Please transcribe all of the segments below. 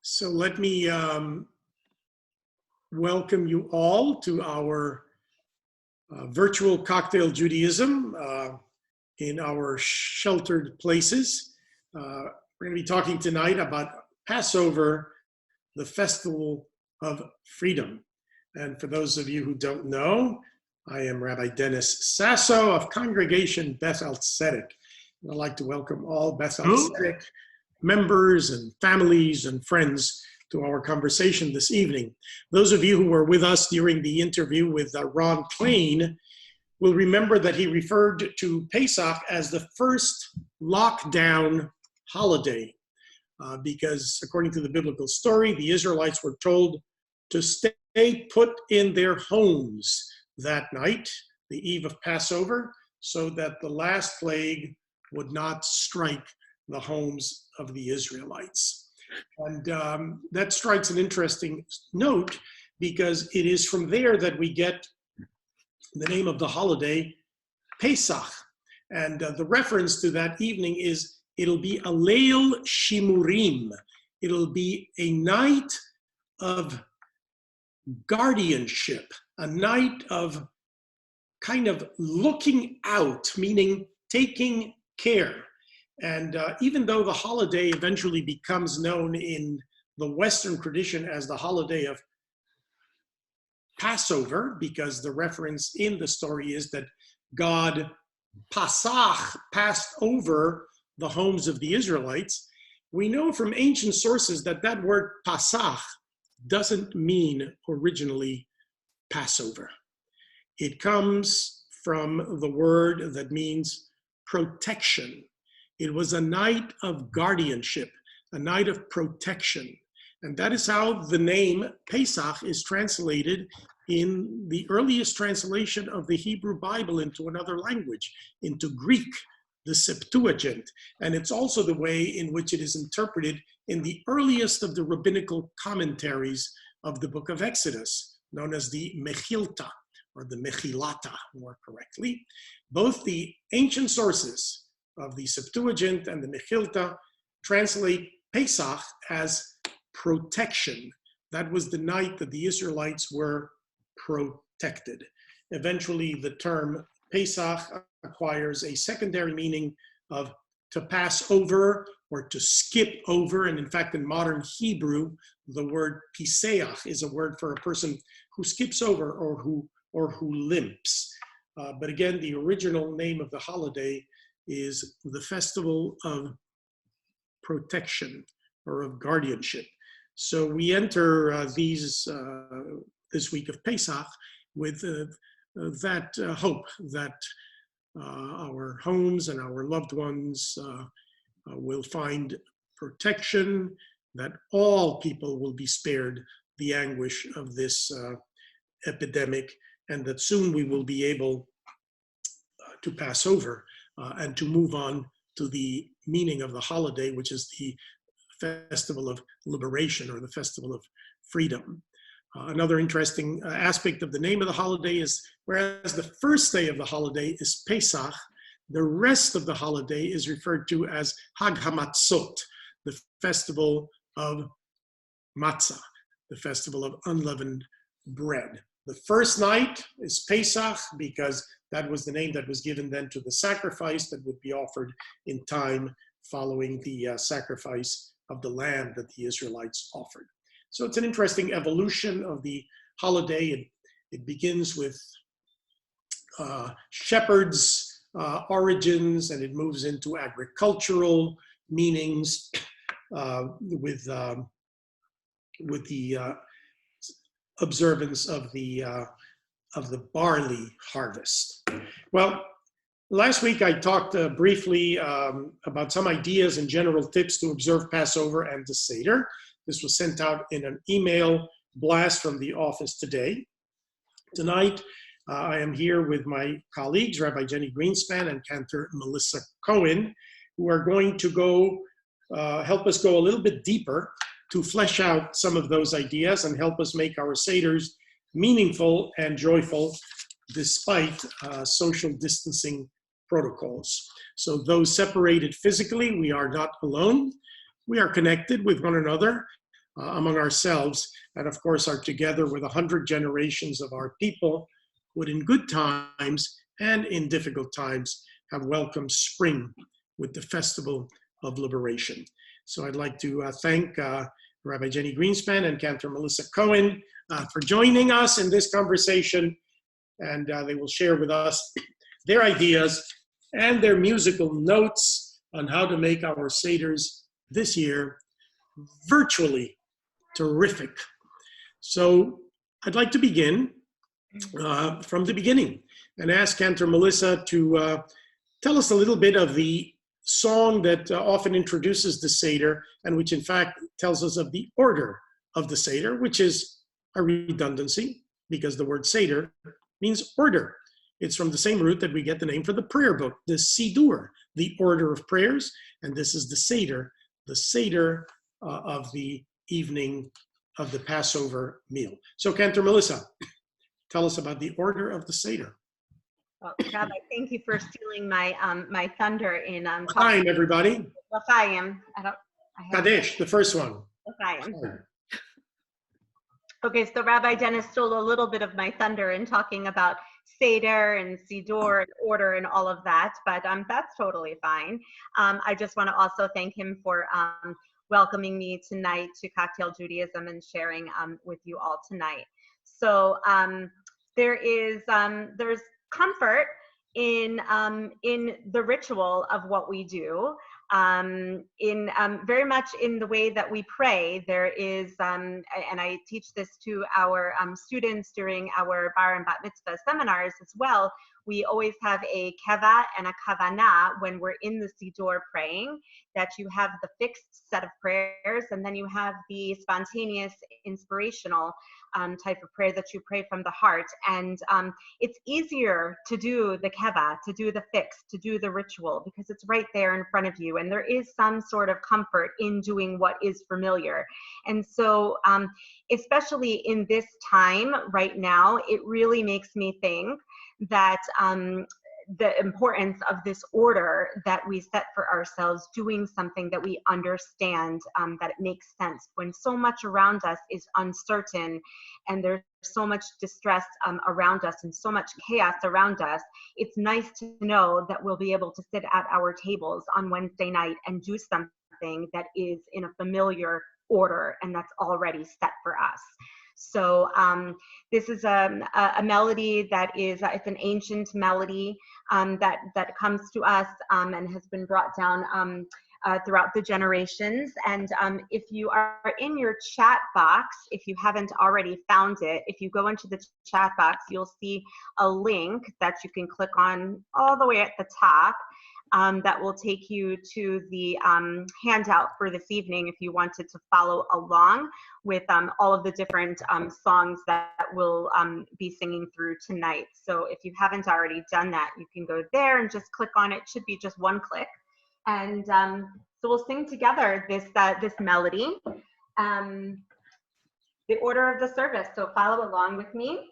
So let me welcome you all to our virtual cocktail Judaism in our sheltered places. We're going to be talking tonight about Passover, the festival of freedom. And for those of you who don't know, I am Rabbi Dennis Sasso of Congregation Beth-El. I'd like to welcome all Beth-El members and families and friends to our conversation this evening. Those of you who were with us during the interview with Ron Klain will remember that he referred to Pesach as the first lockdown holiday because according to the biblical story, the Israelites were told to stay put in their homes that night, the eve of Passover, so that the last plague would not strike the homes of the Israelites. And that strikes an interesting note because it is from there that we get the name of the holiday, Pesach. And the reference to that evening is it'll be a Leil Shimurim. It'll be a night of guardianship, a night of kind of looking out, meaning taking care. And even though the holiday eventually becomes known in the Western tradition as the holiday of Passover, because the reference in the story is that God Pasach passed over the homes of the Israelites, we know from ancient sources that that word Pasach doesn't mean originally Passover. It comes from the word that means protection. It was a night of guardianship, a night of protection. And that is how the name Pesach is translated in the earliest translation of the Hebrew Bible into another language, into Greek, the Septuagint. And it's also the way in which it is interpreted in the earliest of the rabbinical commentaries of the book of Exodus, known as the Mechilta, or the Mechilata, more correctly. Both the ancient sources of the Septuagint and the Mechilta translate Pesach as protection. That was the night that the Israelites were protected. Eventually, the term Pesach acquires a secondary meaning of to pass over or to skip over. And in fact, in modern Hebrew, the word piseach is a word for a person who skips over or who limps. But again, the original name of the holiday is the festival of protection or of guardianship. So we enter this week of Pesach with that hope that our homes and our loved ones will find protection, that all people will be spared the anguish of this epidemic, and that soon we will be able to pass over and to move on to the meaning of the holiday, which is the festival of liberation or the festival of freedom. Another interesting aspect of the name of the holiday is, whereas the first day of the holiday is Pesach, the rest of the holiday is referred to as Hag HaMatzot, the festival of matzah, the festival of unleavened bread. The first night is Pesach because that was the name that was given then to the sacrifice that would be offered in time following the sacrifice of the lamb that the Israelites offered. So it's an interesting evolution of the holiday. It begins with shepherds' origins, and it moves into agricultural meanings with the observance of the barley harvest. Well, last week I talked briefly about some ideas and general tips to observe Passover and the Seder. This was sent out in an email blast from the office today. Tonight, I am here with my colleagues, Rabbi Jenny Greenspan and Cantor Melissa Cohen, who are going to help us go a little bit deeper to flesh out some of those ideas and help us make our Seders meaningful and joyful despite social distancing protocols. So though separated physically, we are not alone. We are connected with one another among ourselves, and of course are together with 100 generations of our people who would in good times and in difficult times have welcomed spring with the festival of liberation. So I'd like to thank Rabbi Jenny Greenspan and Cantor Melissa Cohen for joining us in this conversation, and they will share with us their ideas and their musical notes on how to make our Seders this year virtually terrific. So I'd like to begin from the beginning and ask Cantor Melissa to tell us a little bit of the song that often introduces the Seder, and which in fact tells us of the order of the Seder, which is a redundancy because the word Seder means order. It's from the same root that we get the name for the prayer book, the Sidur, the order of prayers, and this is the Seder of the evening of the Passover meal. So Cantor Melissa, tell us about the order of the Seder. Well, Rabbi, thank you for stealing my my thunder in L'chaim, everybody. L'chaim. Kadesh, the first one. L'chaim. Okay, so Rabbi Dennis stole a little bit of my thunder in talking about Seder and Siddur and order and all of that, but that's totally fine. I just want to also thank him for welcoming me tonight to Cocktail Judaism and sharing with you all tonight. So there's comfort in the ritual of what we do, very much in the way that we pray. There is, and I teach this to our students during our bar and bat mitzvah seminars as well. We always have a keva and a kavanah when we're in the Siddur praying, that you have the fixed set of prayers, and then you have the spontaneous, inspirational type of prayer that you pray from the heart. And it's easier to do the keva, to do the fix, to do the ritual, because it's right there in front of you. And there is some sort of comfort in doing what is familiar. And so, especially in this time right now, it really makes me think that the importance of this order that we set for ourselves, doing something that we understand, that it makes sense when so much around us is uncertain and there's so much distress around us and so much chaos around us. It's nice to know that we'll be able to sit at our tables on Wednesday night and do something that is in a familiar order and that's already set for us. So this is a melody that is, it's an ancient melody that comes to us and has been brought down throughout the generations. And if you are in your chat box, if you haven't already found it, if you go into the chat box, you'll see a link that you can click on all the way at the top. That will take you to the handout for this evening if you wanted to follow along with all of the different songs that we'll be singing through tonight. So if you haven't already done that, you can go there and just click on it. It should be just one click. And so we'll sing together this melody, the order of the service. So follow along with me.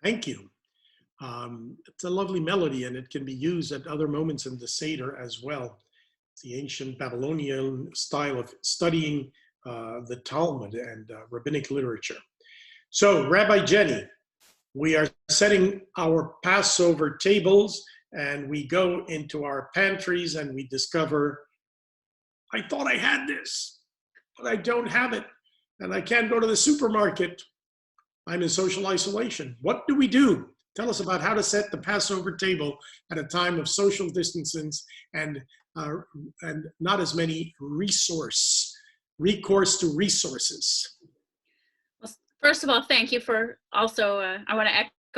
Thank you. It's a lovely melody, and it can be used at other moments in the Seder as well. It's the ancient Babylonian style of studying the Talmud and rabbinic literature. So, Rabbi Jenny, we are setting our Passover tables, and we go into our pantries and we discover, I thought I had this, but I don't have it, and I can't go to the supermarket. I'm in social isolation. What do we do? Tell us about how to set the Passover table at a time of social distances and not as many recourse to resources. Well, first of all, thank you for also, I want to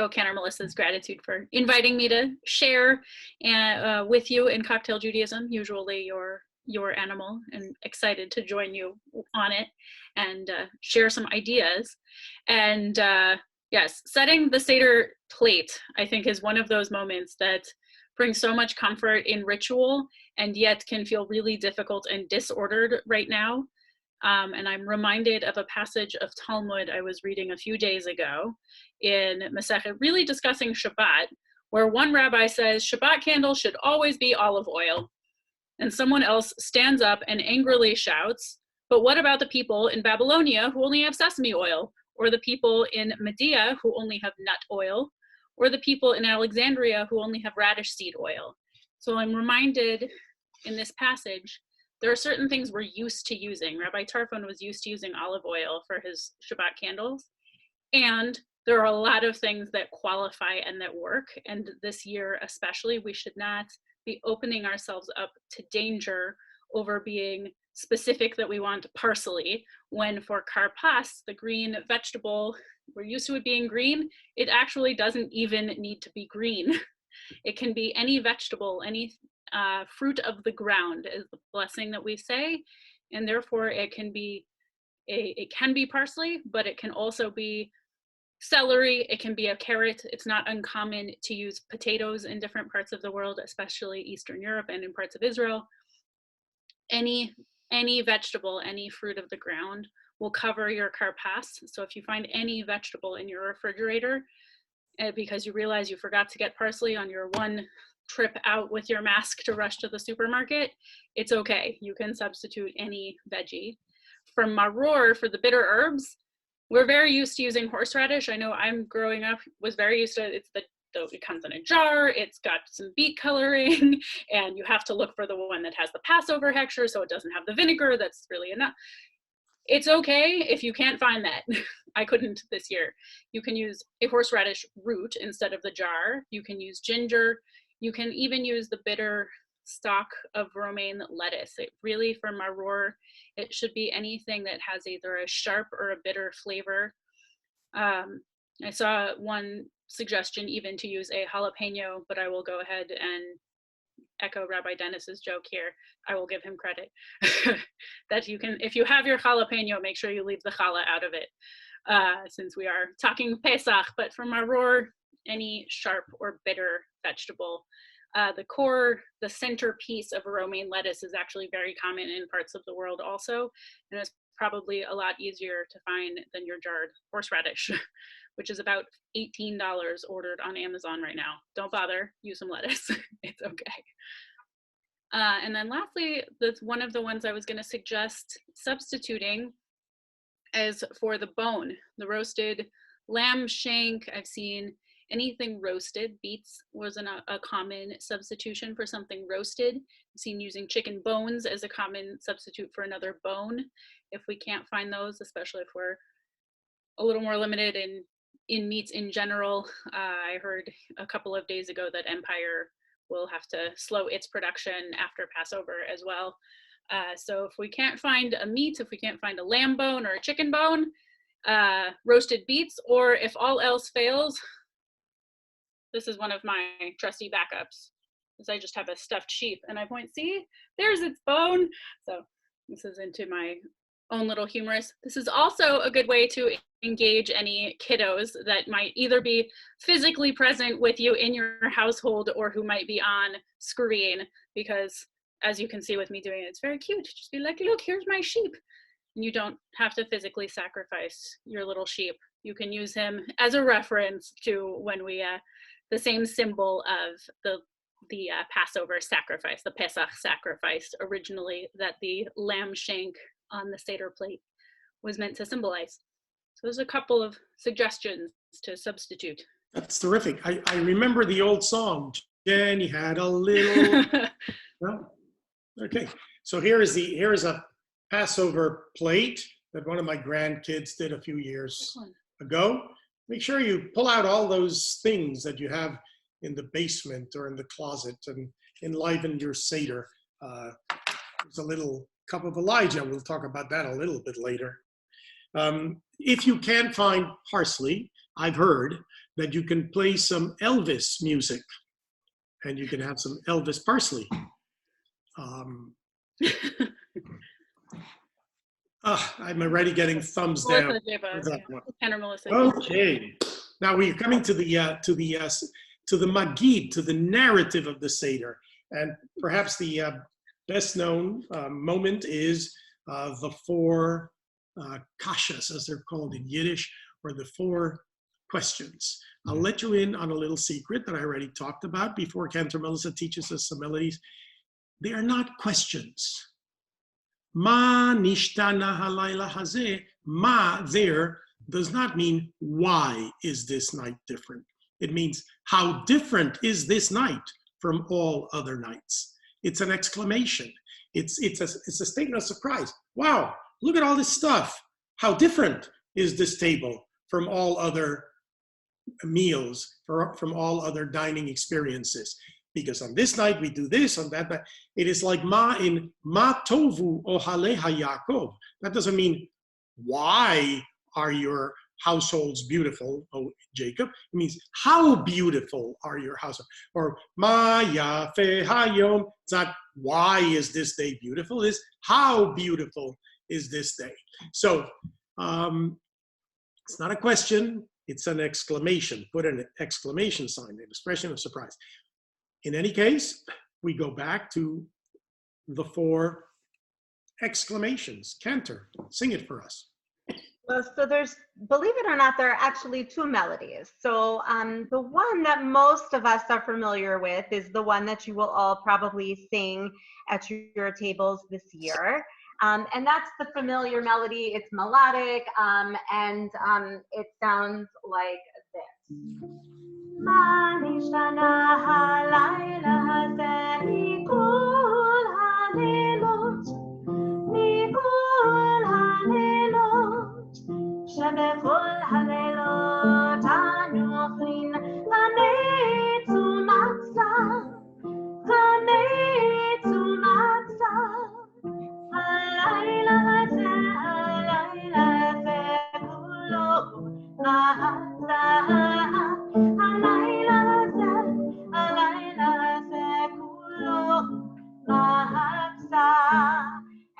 Cantor Melissa's gratitude for inviting me to share with you in Cocktail Judaism, usually your animal, and excited to join you on it and share some ideas. And yes, setting the Seder plate, I think, is one of those moments that brings so much comfort in ritual and yet can feel really difficult and disordered right now. And I'm reminded of a passage of Talmud I was reading a few days ago in Masechet, really discussing Shabbat, where one rabbi says Shabbat candles should always be olive oil. And someone else stands up and angrily shouts, but what about the people in Babylonia who only have sesame oil? Or the people in Medea who only have nut oil? Or the people in Alexandria who only have radish seed oil? So I'm reminded in this passage, there are certain things we're used to using. Rabbi Tarfon was used to using olive oil for his Shabbat candles. And there are a lot of things that qualify and that work. And this year especially, we should not be opening ourselves up to danger over being specific that we want parsley, when for karpas, the green vegetable, we're used to it being green, it actually doesn't even need to be green. It can be any vegetable, any fruit of the ground is the blessing that we say, and therefore it can be parsley, but it can also be celery, it can be a carrot. It's not uncommon to use potatoes in different parts of the world, especially Eastern Europe and in parts of Israel. Any vegetable, any fruit of the ground will cover your karpas. So if you find any vegetable in your refrigerator because you realize you forgot to get parsley on your one trip out with your mask to rush to the supermarket, it's okay. You can substitute any veggie. From maror, for the bitter herbs, we're very used to using horseradish. I know I'm growing up, was very used to it. It comes in a jar, it's got some beet coloring, and you have to look for the one that has the Passover texture so it doesn't have the vinegar that's really enough. It's okay if you can't find that. I couldn't this year. You can use a horseradish root instead of the jar. You can use ginger. You can even use the bitter stalk of romaine lettuce. It really, for maror, it should be anything that has either a sharp or a bitter flavor. I saw one suggestion even to use a jalapeno, but I will go ahead and echo Rabbi Dennis's joke here. I will give him credit that you can, if you have your jalapeno, make sure you leave the challah out of it, since we are talking Pesach. But for maror, any sharp or bitter vegetable. The centerpiece of romaine lettuce is actually very common in parts of the world also, and it's probably a lot easier to find than your jarred horseradish, which is about $18 ordered on Amazon right now. Don't bother, use some lettuce, it's okay. And then lastly, that's one of the ones I was gonna suggest substituting is for the bone, the roasted lamb shank. I've seen anything roasted. Beets was a common substitution for something roasted. I've seen using chicken bones as a common substitute for another bone. If we can't find those, especially if we're a little more limited in meats in general, I heard a couple of days ago that Empire will have to slow its production after Passover as well. So if we can't find a meat, if we can't find a lamb bone or a chicken bone, roasted beets, or if all else fails, this is one of my trusty backups, is I just have a stuffed sheep and I point, see, there's its bone. So this is into my own little humorous. This is also a good way to engage any kiddos that might either be physically present with you in your household or who might be on screen, because as you can see with me doing it, it's very cute. Just be like, look, here's my sheep. And you don't have to physically sacrifice your little sheep. You can use him as a reference to when we, the same symbol of the Passover sacrifice, the Pesach sacrifice originally, that the lamb shank on the Seder plate was meant to symbolize. So there's a couple of suggestions to substitute. That's terrific. I remember the old song, Jenny had a little, well, okay. So here is a Passover plate that one of my grandkids did a few years ago. Make sure you pull out all those things that you have in the basement or in the closet and enliven your Seder. There's a little cup of Elijah. We'll talk about that a little bit later. If you can't find parsley, I've heard that you can play some Elvis music, and you can have some Elvis parsley. I'm already getting thumbs down. Melissa Jeba, for that yeah. one. Ken or Melissa. Okay, now we're coming to the Magid, to the narrative of the Seder, and perhaps the best known moment is the four kashas, as they're called in Yiddish, or the four questions. I'll let you in on a little secret that I already talked about before Cantor Melissa teaches us some melodies. They are not questions. Ma nishtana halayla hazeh. Ma there does not mean why is this night different. It means how different is this night from all other nights. It's an exclamation. It's a statement of surprise. Wow, look at all this stuff. How different is this table from all other meals, from all other dining experiences? Because on this night we do this, on that night. It is like ma in ma tovu ohaleha Yaakov. That doesn't mean why are your households beautiful, oh Jacob. It means how beautiful are your households. Or ma yafe hayom. It's not why is this day beautiful, it's how beautiful is this day. So it's not a question, it's an exclamation. Put an exclamation sign, an expression of surprise. In any case, we go back to the four exclamations. Cantor, sing it for us. Well, so there's, believe it or not, there are actually two melodies. So the one that most of us are familiar with is the one that you will all probably sing at your tables this year. And that's the familiar melody. It's melodic, and it sounds like this. Ma nishtana halayla hazeh mikol halelot, mikol halelot, shebekol halelot anu ochlim chanetz umatzah, chanetz umatzah. Halayla hazeh, halayla hazeh kulo matzah.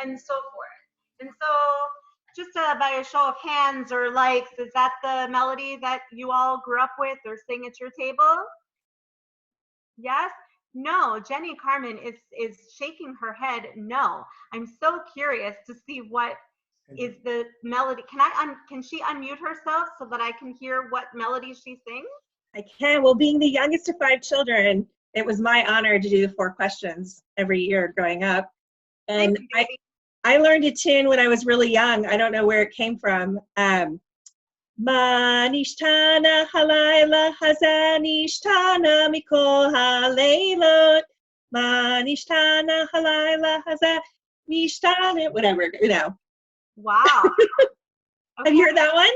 And so forth. And so just by a show of hands or likes, is that the melody that you all grew up with or sing at your table? Yes? No, Jenny Carmen is shaking her head no. I'm so curious to see what is the melody. Can she unmute herself so that I can hear what melody she sings? I can. Well, being the youngest of 5 children, it was my honor to do 4 questions every year growing up. And I learned a tune when I was really young. I don't know where it came from. Ma nishtana halayla hazeh nishtana mikol haleilot. Ma nishtana halayla hazeh nishtana, whatever, you know. Wow. Okay. Have you heard that one?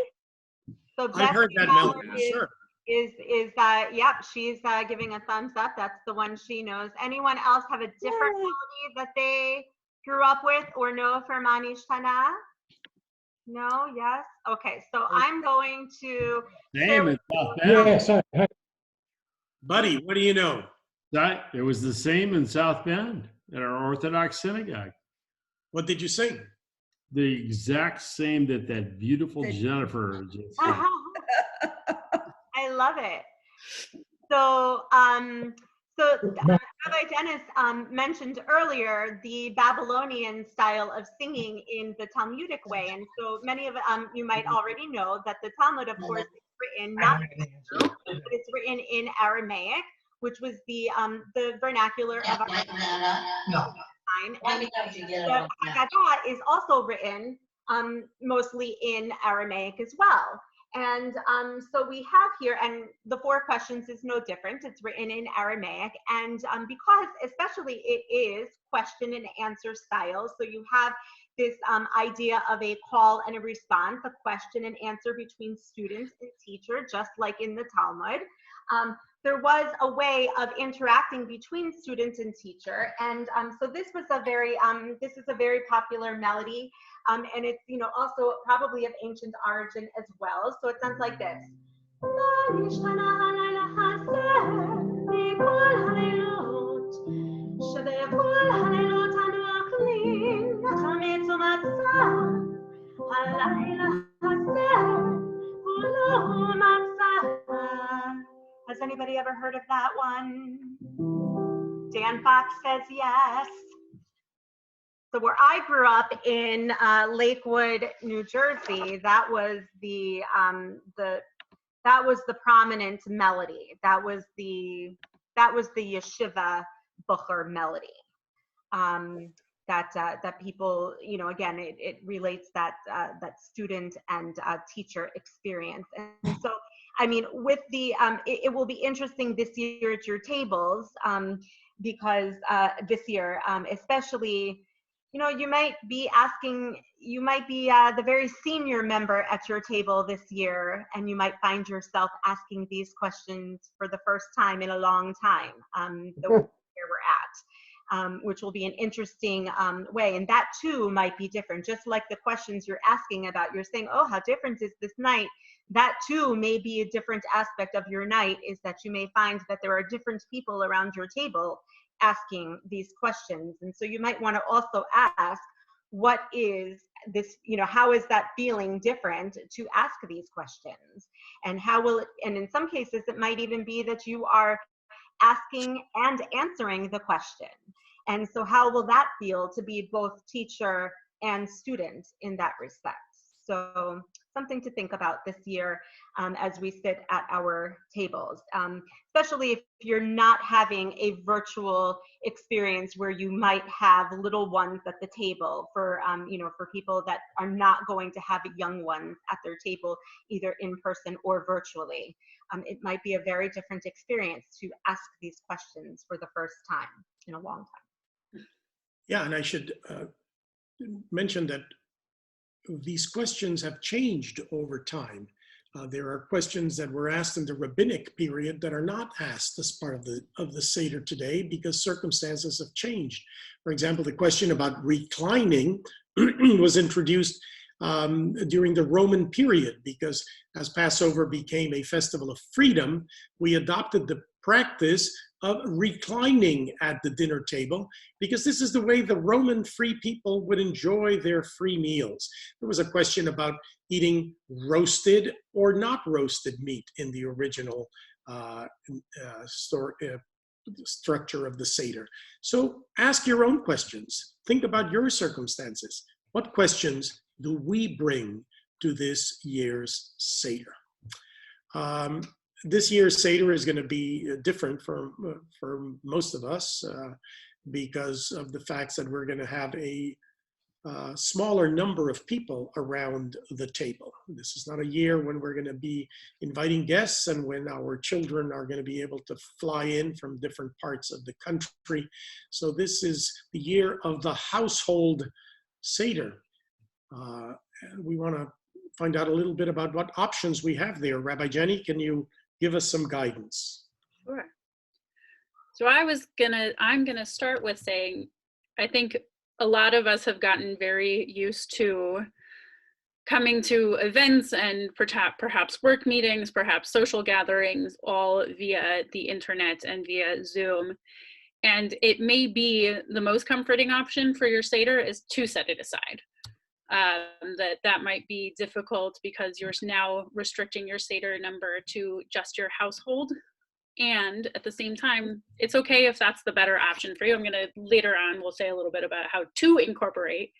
So I've heard that melody, sure. Yep, she's giving a thumbs up. That's the one she knows. Anyone else have a different melody that they grew up with or know for Ma nishtana? No, yes? Okay, so I'm going to Same in South Bend. Yes, Buddy, what do you know? It was the same in South Bend at our Orthodox synagogue. What did you sing? The exact same that beautiful Jennifer just said. I love it. So, Rabbi Dennis mentioned earlier the Babylonian style of singing in the Talmudic way, and so many of you might already know that the Talmud, of course, is written not in Hebrew, but it's written in Aramaic, which was the vernacular of our time, and the Haggadah is also written mostly in Aramaic as well. And so we have here, and the 4 questions is no different. It's written in Aramaic, and because especially it is question and answer style, so you have this idea of a call and a response, a question and answer between student and teacher, just like in the Talmud. There was a way of interacting between student and teacher, and so this is a very popular melody, and it's also probably of ancient origin as well. So it sounds like this. Ma Has anybody ever heard of that one? Dan Fox says yes. So where I grew up in Lakewood, New Jersey, that was the prominent melody. That was the yeshiva bucher melody. That people, you know, again, it relates that student and teacher experience. And so, I mean, with the it will be interesting this year at your tables, because this year, especially, you know, you might be the very senior member at your table this year, and you might find yourself asking these questions for the first time in a long time, where we're at, which will be an interesting way. And that too might be different, just like the questions you're asking about. You're saying, oh, how different is this night? That too may be a different aspect of your night, is that you may find that there are different people around your table asking these questions. And so you might want to also ask, what is this, you know, how is that feeling different to ask these questions? And how will it, and in some cases, it might even be that you are asking and answering the question. And so how will that feel to be both teacher and student in that respect? So something to think about this year as we sit at our tables, especially if you're not having a virtual experience where you might have little ones at the table, for you know, for people that are not going to have young ones at their table, either in person or virtually. It might be a very different experience to ask these questions for the first time in a long time. Yeah, and I should mention that these questions have changed over time. There are questions that were asked in the rabbinic period that are not asked as part of the Seder today, because circumstances have changed. For example, the question about reclining was introduced during the Roman period, because as Passover became a festival of freedom, we adopted the practice of reclining at the dinner table, because this is the way the Roman free people would enjoy their free meals. There was a question about eating roasted or not roasted meat in the original structure of the Seder. So ask your own questions. Think about your circumstances. What questions do we bring to this year's Seder? This year's Seder is going to be different for most of us because of the fact that we're going to have a smaller number of people around the table. This is not a year when we're going to be inviting guests and when our children are going to be able to fly in from different parts of the country. So this is the year of the household Seder. We want to find out a little bit about what options we have there. Rabbi Jenny, can you give us some guidance? Sure. So I'm gonna start with saying, I think a lot of us have gotten very used to coming to events and perhaps work meetings, perhaps social gatherings, all via the internet and via Zoom. And it may be the most comforting option for your Seder is to set it aside. That might be difficult because you're now restricting your Seder number to just your household. And at the same time, it's okay if that's the better option for you. I'm going to later on, we'll say a little bit about how to incorporate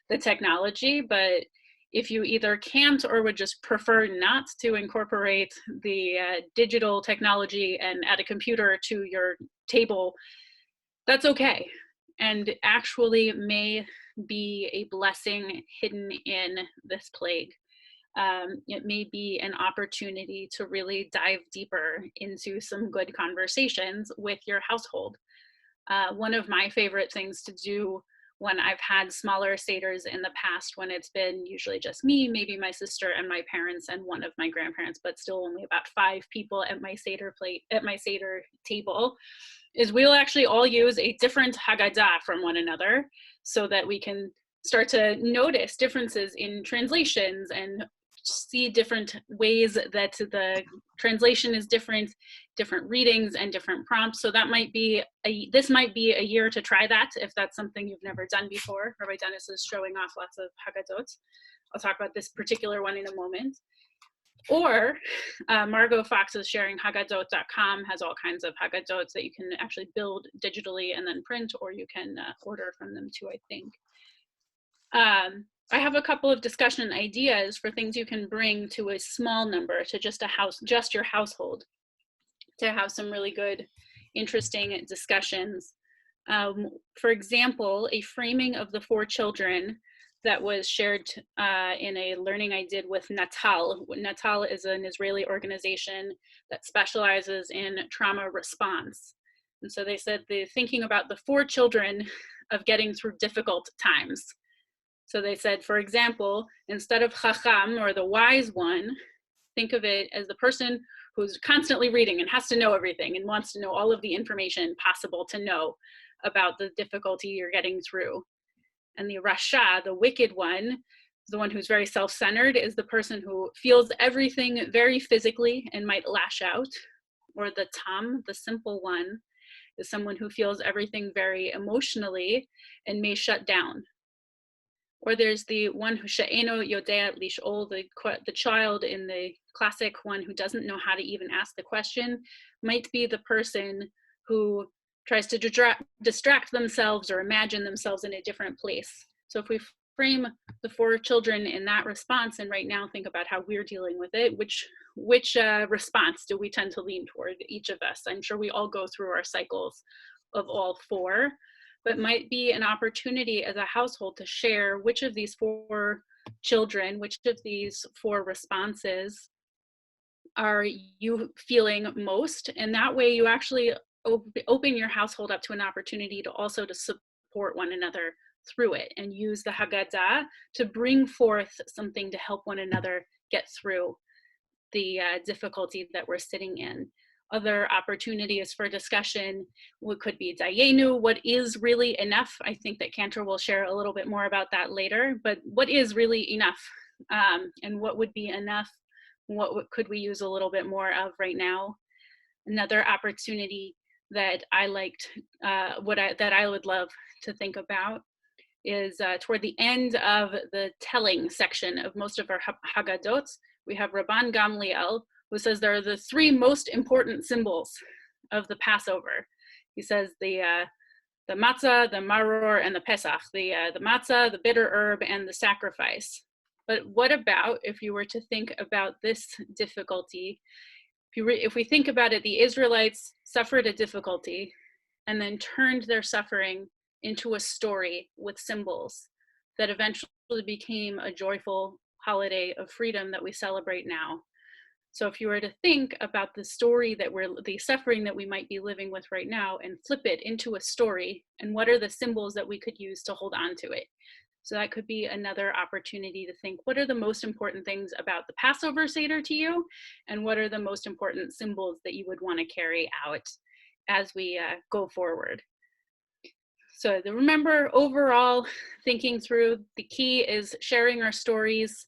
the technology, but if you either can't or would just prefer not to incorporate the digital technology and add a computer to your table, that's okay. And actually may be a blessing hidden in this plague. It may be an opportunity to really dive deeper into some good conversations with your household. One of my favorite things to do when I've had smaller Seders in the past, when it's been usually just me, maybe my sister and my parents and one of my grandparents, but still only about 5 people at my Seder table, is we'll actually all use a different Haggadah from one another so that we can start to notice differences in translations and see different ways that the translation is different, different readings and different prompts. So that might be, this might be a year to try that if that's something you've never done before. Rabbi Dennis is showing off lots of Haggadot. I'll talk about this particular one in a moment. Or Margot Fox is sharing Haggadot.com, has all kinds of Haggadot that you can actually build digitally and then print, or you can order from them too, I think. I have a couple of discussion ideas for things you can bring to a small number, to just your household, to have some really good, interesting discussions. For example, a framing of the 4 children that was shared in a learning I did with Natal. Natal is an Israeli organization that specializes in trauma response. And so they said they're thinking about the 4 children of getting through difficult times. So they said, for example, instead of Chacham, or the wise one, think of it as the person who's constantly reading and has to know everything and wants to know all of the information possible to know about the difficulty you're getting through. And the Rasha, the wicked one, the one who's very self-centered, is the person who feels everything very physically and might lash out. Or the Tam, the simple one, is someone who feels everything very emotionally and may shut down. Or there's the one who she'eno yodea lish'ol, the child in the classic one who doesn't know how to even ask the question, might be the person who tries to distract themselves or imagine themselves in a different place. So if we frame the 4 children in that response, and right now think about how we're dealing with it, which response do we tend to lean toward, each of us? I'm sure we all go through our cycles of all 4, but might be an opportunity as a household to share which of these 4 children, which of these 4 responses are you feeling most? And that way you actually open your household up to an opportunity to also to support one another through it, and use the Haggadah to bring forth something to help one another get through the difficulty that we're sitting in. Other opportunities for discussion could be Dayenu, what is really enough? I think that Cantor will share a little bit more about that later, but what is really enough? And what would be enough? What could we use a little bit more of right now? Another opportunity that I liked, that I would love to think about is toward the end of the telling section of most of our Haggadot, we have Rabban Gamliel, who says there are the 3 most important symbols of the Passover. He says the matzah, the maror, and the Pesach, the matzah, the bitter herb, and the sacrifice. But what about if you were to think about this difficulty? If we think about it, the Israelites suffered a difficulty and then turned their suffering into a story with symbols that eventually became a joyful holiday of freedom that we celebrate now. So if you were to think about the story the suffering that we might be living with right now, and flip it into a story, and what are the symbols that we could use to hold on to it? So that could be another opportunity to think, what are the most important things about the Passover Seder to you? And what are the most important symbols that you would want to carry out as we go forward? So remember, overall, thinking through, the key is sharing our stories,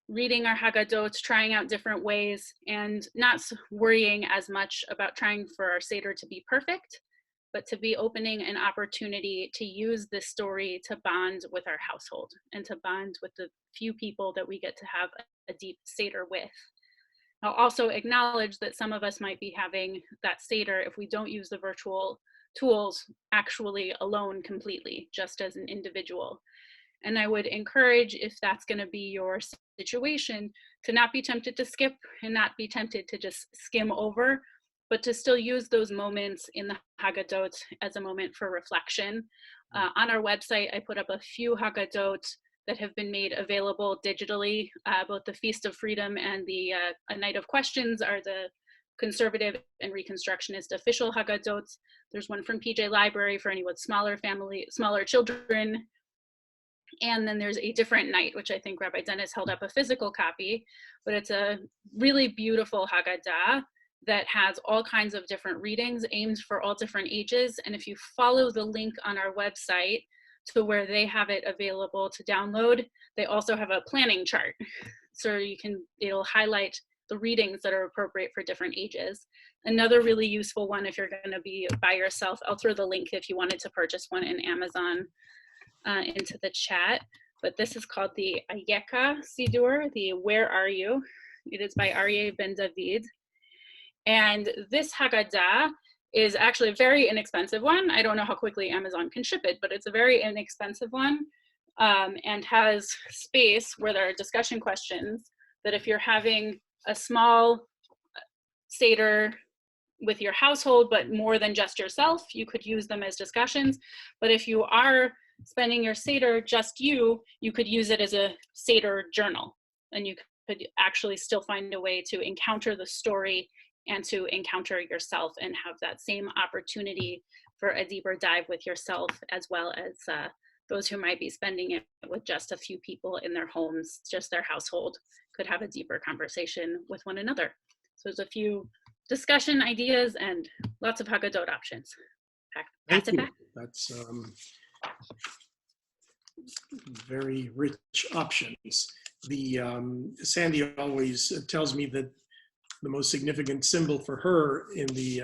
reading our Haggadot, trying out different ways, and not worrying as much about trying for our Seder to be perfect, but to be opening an opportunity to use this story to bond with our household and to bond with the few people that we get to have a deep Seder with. I'll also acknowledge that some of us might be having that Seder, if we don't use the virtual tools, actually alone completely, just as an individual. And I would encourage, if that's going to be your situation, to not be tempted to skip and not be tempted to just skim over, but to still use those moments in the Haggadot as a moment for reflection. On our website, I put up a few Haggadot that have been made available digitally. Both the Feast of Freedom and the A Night of Questions are the conservative and reconstructionist official Haggadot. There's one from PJ Library for anyone with smaller children. And then there's a different night, which I think Rabbi Dennis held up a physical copy, but it's a really beautiful Haggadah that has all kinds of different readings aimed for all different ages. And if you follow the link on our website to where they have it available to download, they also have a planning chart. so it'll highlight the readings that are appropriate for different ages. Another really useful one, if you're going to be by yourself, I'll throw the link if you wanted to purchase one in Amazon into the chat. But this is called the Ayeka Sidur, the Where Are You? It is by Aryeh Ben David. And this Haggadah is actually a very inexpensive one. I don't know how quickly Amazon can ship it, but it's a very inexpensive one, and has space where there are discussion questions that if you're having a small Seder with your household, but more than just yourself, you could use them as discussions. But if you are spending your Seder just you could use it as a Seder journal, and you could actually still find a way to encounter the story and to encounter yourself and have that same opportunity for a deeper dive with yourself, as well as those who might be spending it with just a few people in their homes, just their household, could have a deeper conversation with one another. So there's a few discussion ideas and lots of Haggadot options. Pass it back. That's very rich options. The Sandy always tells me that the most significant symbol for her in the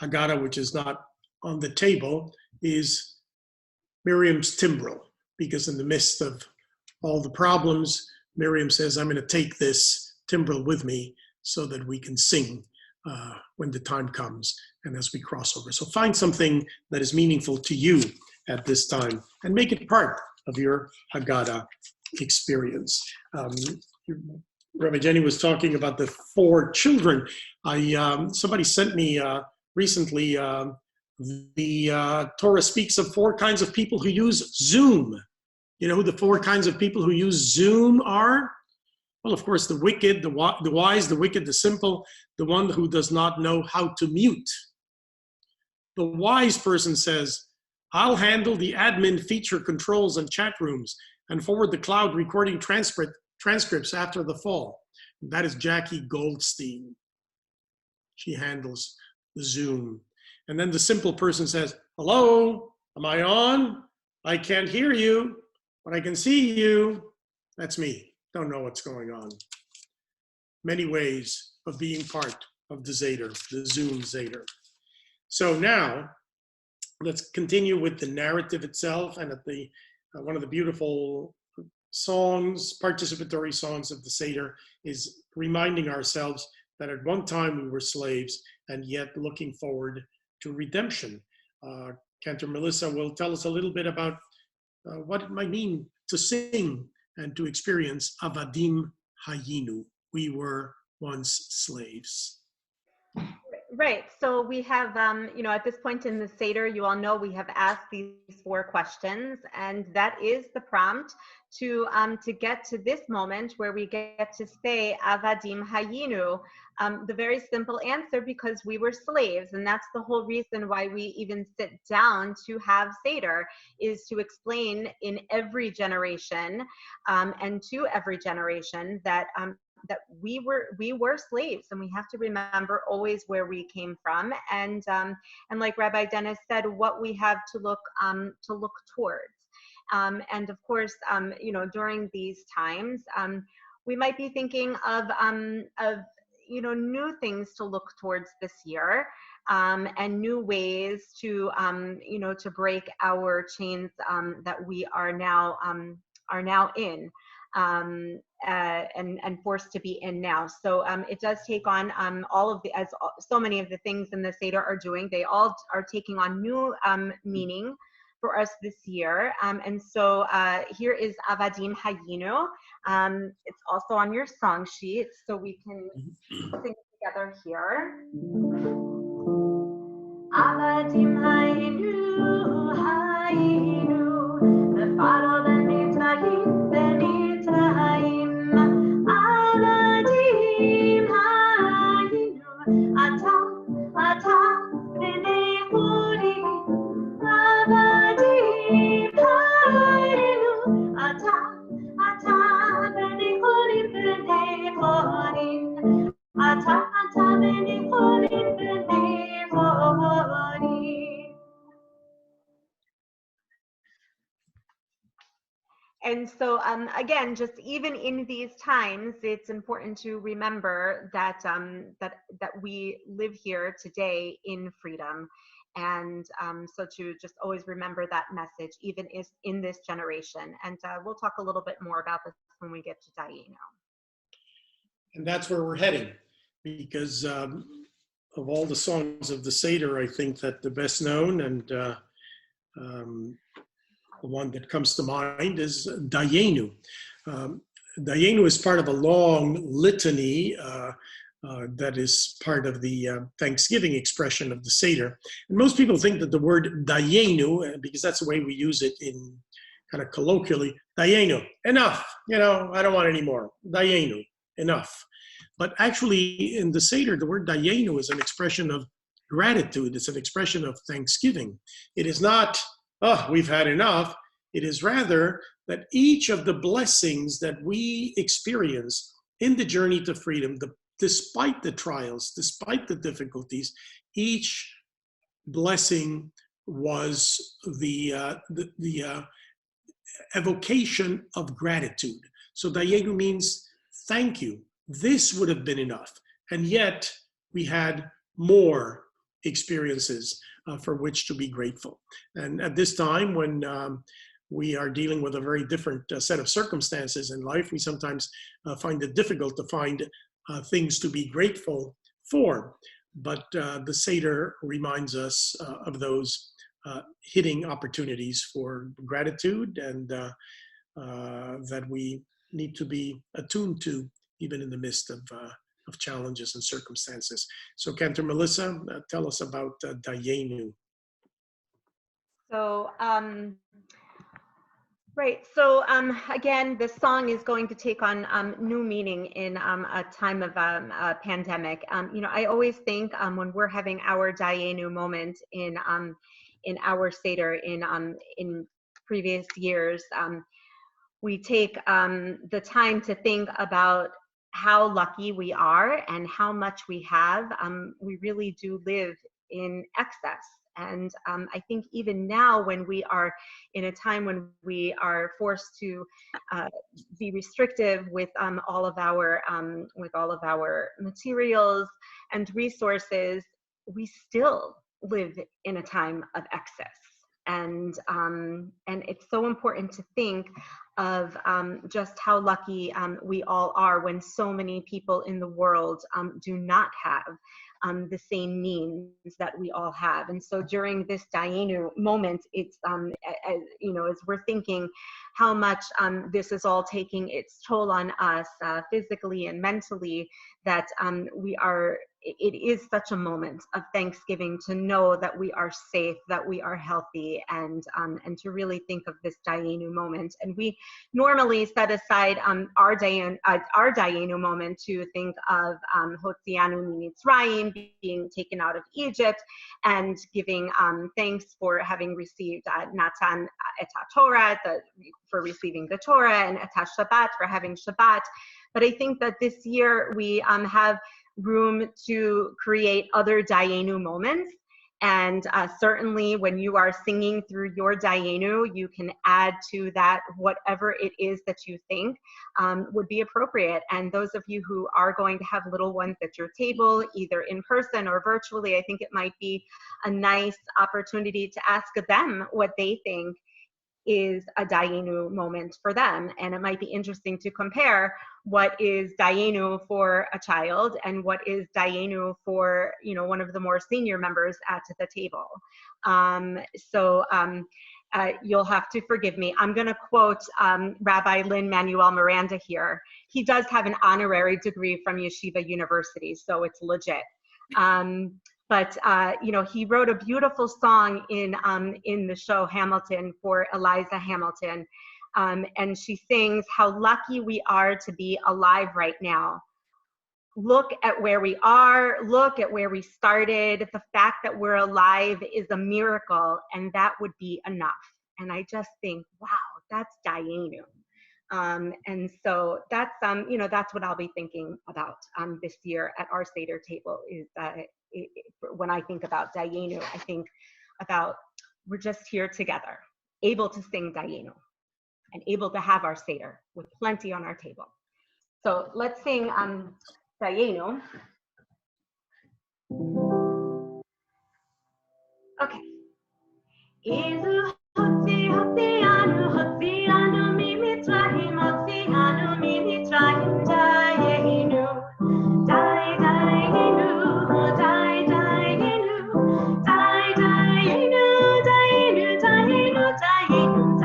Haggadah, which is not on the table, is Miriam's timbrel, because in the midst of all the problems, Miriam says, I'm going to take this timbrel with me so that we can sing when the time comes and as we cross over. So find something that is meaningful to you at this time and make it part of your Haggadah experience. Rabbi Jenny was talking about the 4 children. Somebody sent me recently the Torah speaks of 4 kinds of people who use Zoom. You know who the 4 kinds of people who use Zoom are? Well, of course, the wicked, the wise, the wicked, the simple, the one who does not know how to mute. The wise person says, I'll handle the admin feature controls and chat rooms and forward the cloud recording transcripts after the fall. That is Jackie Goldstein. She handles the Zoom. And then the simple person says, hello, am I on? I can't hear you, but I can see you. That's me. Don't know what's going on. Many ways of being part of the Seder, the Zoom Seder. So now, let's continue with the narrative itself. And at the one of the beautiful songs, participatory songs of the Seder, is reminding ourselves that at one time we were slaves and yet looking forward to redemption. Cantor Melissa will tell us a little bit about what it might mean to sing and to experience Avadim Hayinu. We were once slaves. Right. So we have, at this point in the Seder, you all know we have asked these 4 questions, and that is the prompt to get to this moment where we get to say Avadim Hayinu. The very simple answer, because we were slaves, and that's the whole reason why we even sit down to have Seder, is to explain in every generation and to every generation that we were slaves, and we have to remember always where we came from, and like Rabbi Dennis said, what we have to look towards, and of course, during these times, we might be thinking of new things to look towards this year, and new ways to to break our chains that we are now in. And forced to be in now. So it does take on all of so many of the things in the Seder are doing. They all are taking on new meaning for us this year. And so here is Avadim Hayinu. It's also on your song sheet, so we can sing together here. Avadim Hayinu, Hayinu, Befaro Benitahim, Benitahim, Avadim Hayinu, Ata, B'nei Chorim, Avadim Hayinu, Ata, B'nei Chorim, B'nei Chorim, Ata, B'nei Chorim, B'nei Chorim. And so, again, just even in these times, it's important to remember that that we live here today in freedom, and so to just always remember that message, even is in this generation. And we'll talk a little bit more about this when we get to Dayenu. And that's where we're heading, because of all the songs of the Seder, I think that the best known and the one that comes to mind is Dayenu. Dayenu is part of a long litany that is part of the Thanksgiving expression of the Seder. And most people think that the word Dayenu, because that's the way we use it in kind of colloquially, Dayenu, enough, I don't want any more. Dayenu, enough. But actually in the Seder, the word Dayenu is an expression of gratitude. It's an expression of thanksgiving. It is not, oh, we've had enough. It is rather that each of the blessings that we experience in the journey to freedom, despite the trials, despite the difficulties, each blessing was the evocation of gratitude. So Dayenu means thank you. This would have been enough. And yet we had more experiences for which to be grateful. And at this time, when we are dealing with a very different set of circumstances in life, we sometimes find it difficult to find things to be grateful for. But the Seder reminds us of those hitting opportunities for gratitude, and that we need to be attuned to, even in the midst of challenges and circumstances. So Cantor Melissa, tell us about Dayenu. So, right. So again, this song is going to take on new meaning in a time of a pandemic. I always think when we're having our Dayenu moment in our Seder in previous years, we take the time to think about how lucky we are and how much we have. We really do live in excess. And I think even now, when we are in a time when we are forced to be restrictive with all of our materials and resources, we still live in a time of excess. And it's so important to think of just how lucky we all are when so many people in the world do not have the same means that we all have. And so during this Dayenu moment, it's, as we're thinking how much this is all taking its toll on us physically and mentally, that it is such a moment of thanksgiving to know that we are safe, that we are healthy, and to really think of this Dayenu moment. And we normally set aside our Dayenu moment to think of Hotzianu Mitzrayim, being taken out of Egypt, and giving thanks for having received Natan et Torah, for receiving the Torah, and et Shabbat, for having Shabbat. But I think that this year we have room to create other Dayenu moments. And certainly when you are singing through your Dayenu, you can add to that whatever it is that you think would be appropriate. And those of you who are going to have little ones at your table, either in person or virtually, I think it might be a nice opportunity to ask them what they think is a Dayenu moment for them. And it might be interesting to compare what is Dayenu for a child and what is Dayenu for, one of the more senior members at the table. You'll have to forgive me. I'm going to quote Rabbi Lin-Manuel Miranda here. He does have an honorary degree from Yeshiva University, so it's legit. But he wrote a beautiful song in the show Hamilton for Eliza Hamilton. And she sings, "How lucky we are to be alive right now. Look at where we are, look at where we started. The fact that we're alive is a miracle, and that would be enough." And I just think, wow, that's Dayenu. And so that's what I'll be thinking about this year at our Seder table. Is when I think about Dayenu, I think about we're just here together, able to sing Dayenu. and able to have our Seder with plenty on our table. So let's sing Dayenu. Okay. Izu hotzi hotzi anu mi mitzrayim hotzi anu mi mitzrayim dayenu dayenu dayenu dayenu dayenu dayenu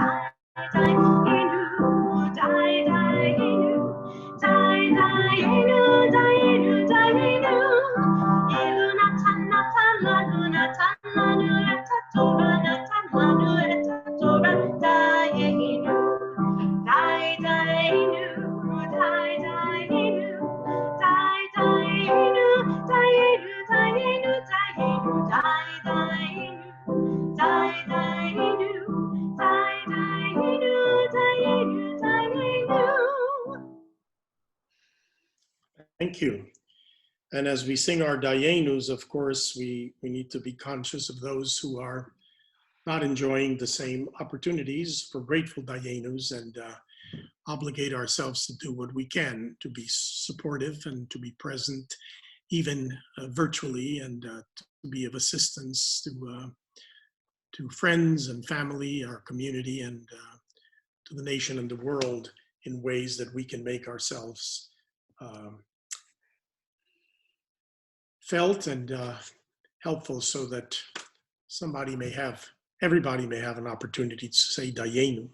dayenu dayenu dayenu ilu natan natan lanu natan lanu etatora natan lanu etatora dayenu dayenu dayenu dayenu dayenu dayenu dayenu dayenu. Thank you. And as we sing our Dayenus, of course, we need to be conscious of those who are not enjoying the same opportunities for grateful Dayenus, and obligate ourselves to do what we can to be supportive and to be present, even virtually, and to be of assistance to friends and family, our community, and to the nation and the world in ways that we can make ourselves felt and helpful, so that everybody may have an opportunity to say Dayenu.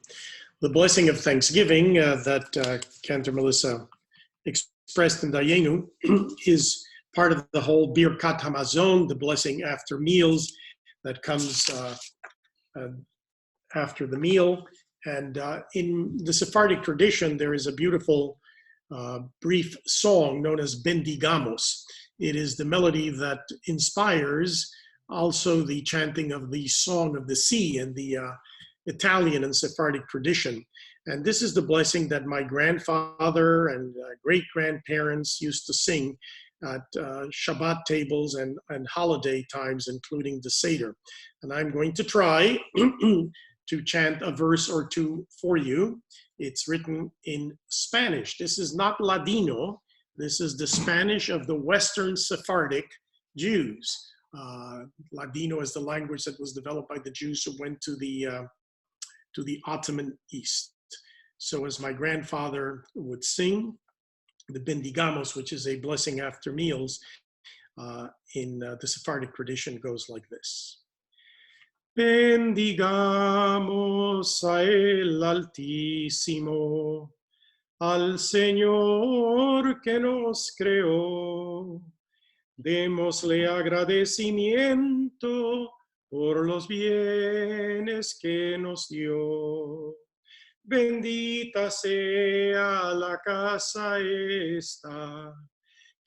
The blessing of Thanksgiving that Cantor Melissa expressed in Dayenu is part of the whole Birkat Hamazon, the blessing after meals that comes after the meal. And in the Sephardic tradition, there is a beautiful brief song known as Bendigamos. It is the melody that inspires also the chanting of the Song of the Sea in the Italian and Sephardic tradition. And this is the blessing that my grandfather and great-grandparents used to sing at Shabbat tables and holiday times, including the Seder. And I'm going to try to chant a verse or two for you. It's written in Spanish. This is not Ladino. This is the Spanish of the Western Sephardic Jews. Ladino is the language that was developed by the Jews who went to the Ottoman East. So as my grandfather would sing, the Bendigamos, which is a blessing after meals, in the Sephardic tradition goes like this. Bendigamos a el Altísimo, al Señor que nos creó. Démosle agradecimiento por los bienes que nos dio. Bendita sea la casa esta,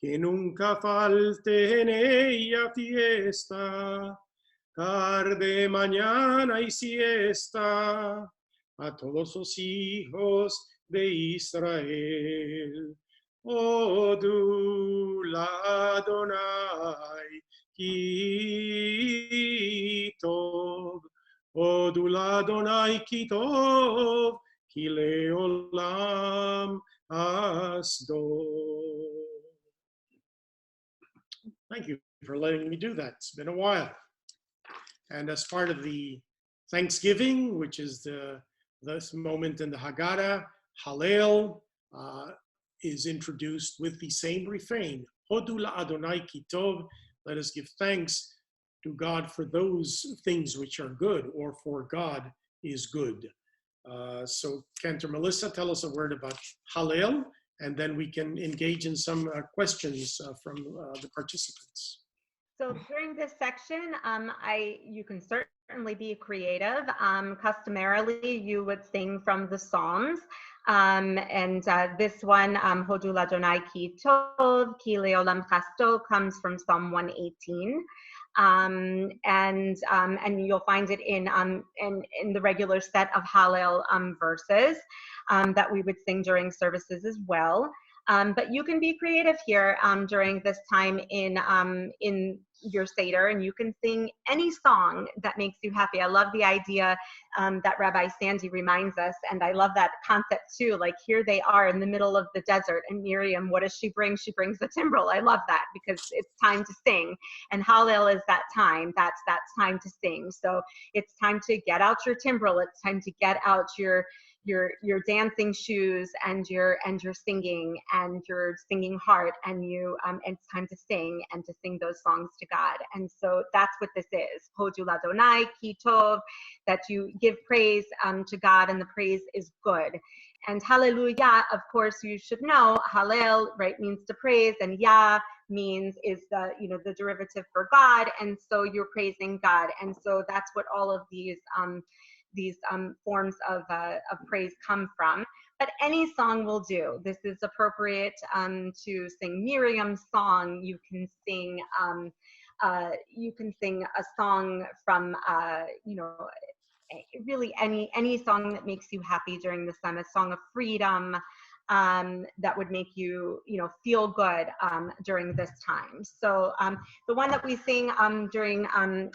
que nunca falte en ella fiesta, tarde, mañana y siesta, a todos los hijos de Israel. Odula Adonai ki tov, Odula Adonai ki tov, ki leolam asdo. Thank you for letting me do that. It's been a while. And as part of the Thanksgiving, which is this moment in the Haggadah, Hallel is introduced with the same refrain, Hodu la'Adonai ki tov, let us give thanks to God for those things which are good, or for God is good. So Cantor Melissa, tell us a word about Hallel, and then we can engage in some questions from the participants. So during this section, you can certainly be creative. Customarily, you would sing from the Psalms. This one, Hodu l'Adonai ki tov, ki leolam chasto, comes from Psalm 118. And you'll find it in the regular set of Hallel verses that we would sing during services as well. But you can be creative here during this time in your Seder, and you can sing any song that makes you happy. I love the idea that Rabbi Sandy reminds us, and I love that concept too. Like, here they are in the middle of the desert, and Miriam, what does she bring? She brings the timbrel. I love that, because it's time to sing, and Hallel is that time. That's time to sing. So it's time to get out your timbrel. It's time to get out your dancing shoes and your singing and your singing heart, and it's time to sing and to sing those songs to God. And so that's what this is. Hodu ladonai ki tov, that you give praise to God, and the praise is good. And hallelujah, of course, you should know, hallel, right, means to praise, and yah means is the derivative for God, and so you're praising God. And so that's what all of these forms of praise come from. But any song will do. This is appropriate to sing Miriam's song. You can sing a song from really any song that makes you happy during this time. A song of freedom that would make you feel good during this time. So the one that we sing during our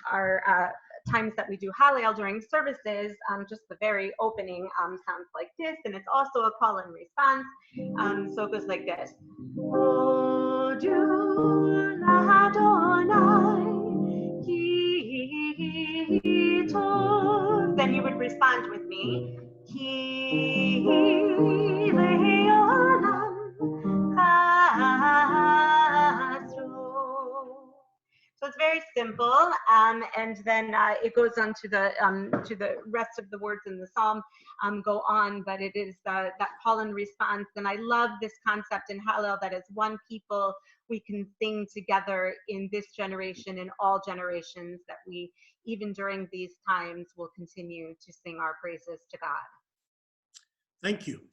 times that we do Hallel during services, just the very opening sounds like this, and it's also a call and response. So it goes like this. Hodu ladonai ki tov. Then you would respond with me. Ki le'olam chasro. So it's very simple, and then it goes on to the rest of the words in the psalm go on, but it is that call and response. And I love this concept in Hallel that as one people we can sing together in this generation, in all generations, that we, even during these times, will continue to sing our praises to God. Thank you.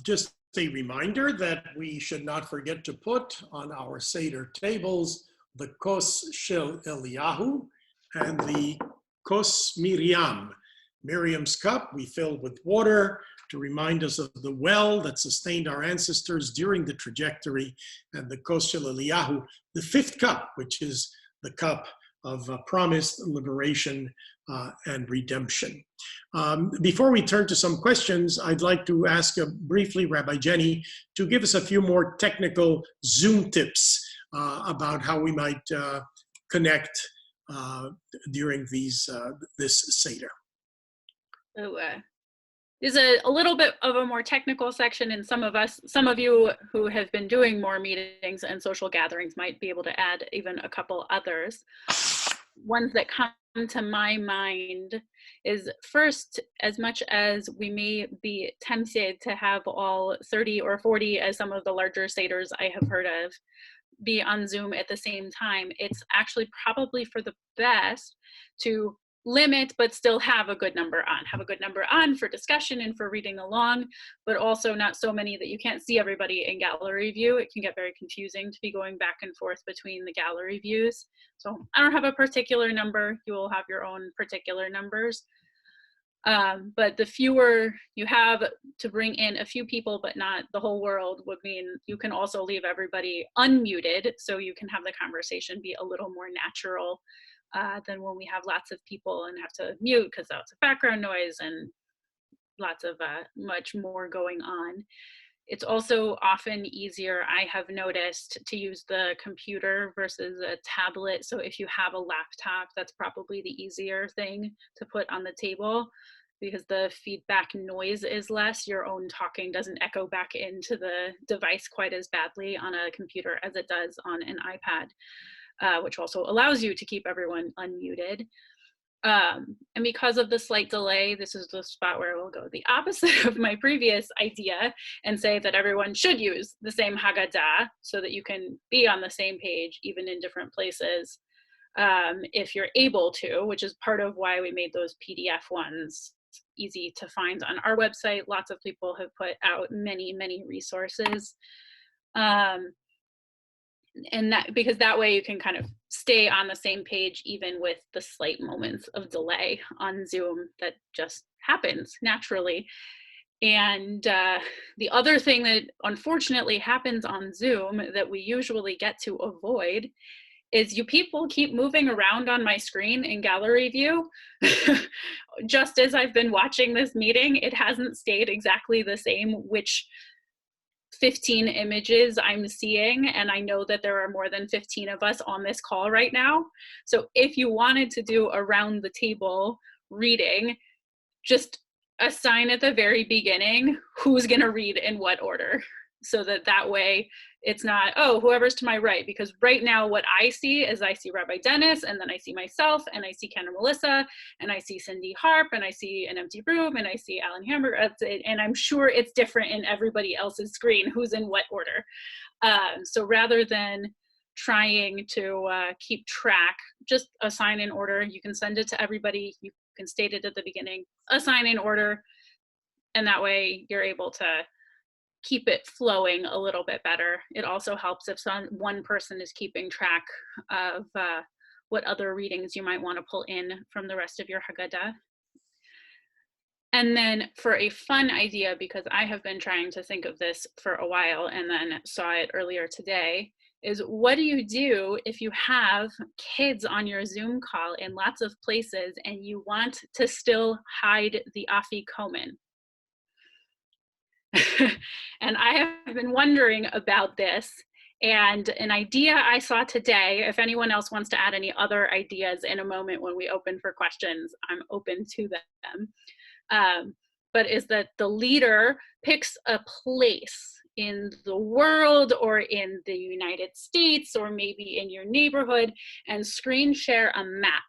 Just a reminder that we should not forget to put on our Seder tables the kos shel Eliyahu and the kos Miriam. Miriam's cup we filled with water to remind us of the well that sustained our ancestors during the trajectory, and the kos shel Eliyahu, the fifth cup, which is the cup of promised liberation and redemption. Before we turn to some questions, I'd like to ask briefly Rabbi Jenny to give us a few more technical Zoom tips about how we might connect during this Seder. So, there's a little bit of a more technical section, and some of you who have been doing more meetings and social gatherings might be able to add even a couple others. Ones that come to my mind is, first, as much as we may be tempted to have all 30 or 40, as some of the larger Seders I have heard of, be on Zoom at the same time, it's actually probably for the best to limit, but still have a good number on for discussion and for reading along, but also not so many that you can't see everybody in gallery view. It can get very confusing to be going back and forth between the gallery views. So I don't have a particular number. You will have your own particular numbers. But the fewer you have to bring in a few people, but not the whole world, would mean you can also leave everybody unmuted, so you can have the conversation be a little more natural than when we have lots of people and have to mute because that's a background noise and lots of much more going on. It's also often easier, I have noticed, to use the computer versus a tablet. So if you have a laptop, that's probably the easier thing to put on the table, because the feedback noise is less. Your own talking doesn't echo back into the device quite as badly on a computer as it does on an iPad, which also allows you to keep everyone unmuted. And because of the slight delay, this is the spot where I will go the opposite of my previous idea and say that everyone should use the same Haggadah so that you can be on the same page, even in different places, if you're able to, which is part of why we made those PDF ones easy to find on our website. Lots of people have put out many, many resources. And that, because that way you can kind of stay on the same page, even with the slight moments of delay on Zoom that just happens naturally. And the other thing that unfortunately happens on Zoom that we usually get to avoid is you people keep moving around on my screen in gallery view. Just as I've been watching this meeting, it hasn't stayed exactly the same which 15 images I'm seeing, and I know that there are more than 15 of us on this call right now. So if you wanted to do around the table reading, just assign at the very beginning who's going to read in what order, so that way it's not, oh, whoever's to my right, because right now what I see is I see Rabbi Dennis, and then I see myself, and I see Ken and Melissa, and I see Cindy Harp, and I see an empty room, and I see Alan Hamburger, and I'm sure it's different in everybody else's screen who's in what order. So rather than trying to keep track, just assign in order. You can send it to everybody. You can state it at the beginning, assign in order, and that way you're able to keep it flowing a little bit better. It also helps if one person is keeping track of what other readings you might want to pull in from the rest of your Haggadah. And then for a fun idea, because I have been trying to think of this for a while and then saw it earlier today, is what do you do if you have kids on your Zoom call in lots of places and you want to still hide the afikomen? And I have been wondering about this, and an idea I saw today, if anyone else wants to add any other ideas in a moment when we open for questions, I'm open to them, but is that the leader picks a place in the world or in the United States or maybe in your neighborhood and screen share a map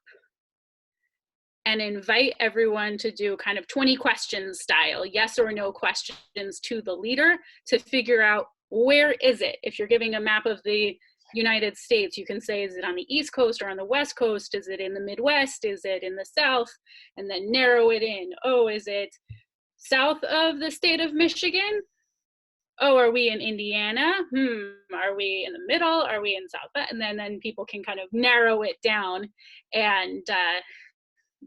and invite everyone to do kind of 20 questions style, yes or no questions to the leader to figure out where is it. If you're giving a map of the United States, you can say, is it on the East Coast or on the West Coast? Is it in the Midwest? Is it in the South? And then narrow it in. Oh, is it south of the state of Michigan? Oh, are we in Indiana? Are we in the middle? Are we in South? And then people can kind of narrow it down, and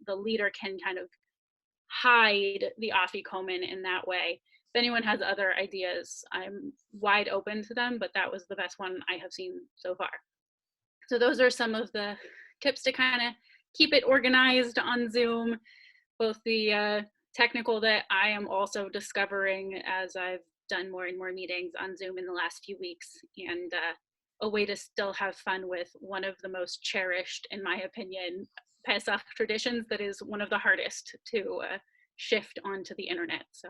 the leader can kind of hide the afikomen in that way. If anyone has other ideas, I'm wide open to them, but that was the best one I have seen so far. So those are some of the tips to kind of keep it organized on Zoom, both the technical that I am also discovering as I've done more and more meetings on Zoom in the last few weeks, and a way to still have fun with one of the most cherished, in my opinion, Pesach traditions that is one of the hardest to shift onto the internet. So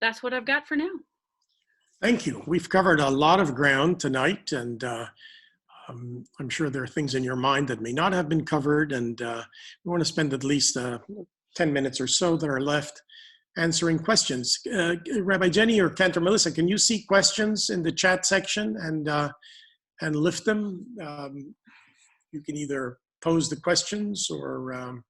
that's what I've got for now. Thank you. We've covered a lot of ground tonight, and I'm sure there are things in your mind that may not have been covered, and we want to spend at least 10 minutes or so that are left answering questions. Rabbi Jenny or Cantor Melissa, can you see questions in the chat section and lift them? You can either pose the questions or...